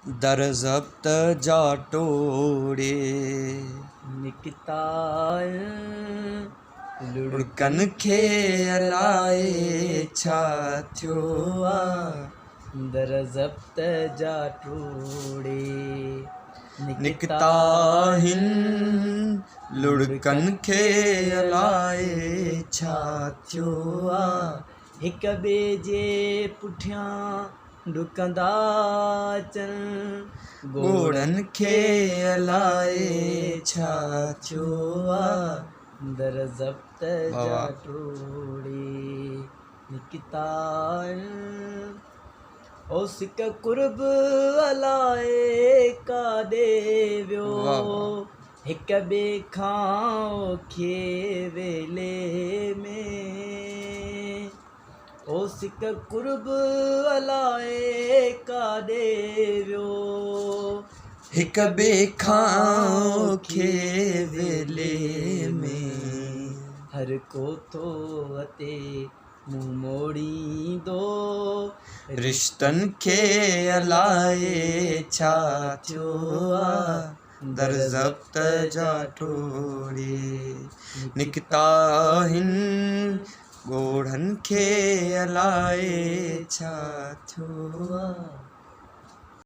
दर ज़ब्त जा टोड़े निकिता लुड़कन खे अलाए छा थियो आहे। दर ज़ब्त जा टोड़े निकिता हिन लुड़कन खे अलाए छा थियो आहे। हिक ॿिए जे पुठियां डुकंदा अचनि घोड़नि खे अलाए छा थियो आहे। दर ज़ब्त जा टोड़े निकिता ओ सिक कुर्ब अलाए काॾे वियो हिक ॿिए खां औखे वेले में। ओ सिक कुर्ब अलाए काॾे वियो हिक ॿिए खां औखे वेले में। हर को थो अते मुंहुं मोड़ींदो रिश्तनि खे अलाए छा थियो आहे। दर ज़ब्त जा टोड़े निकिता हिन ॻोढ़नि खे अलाए छा थियो आहे।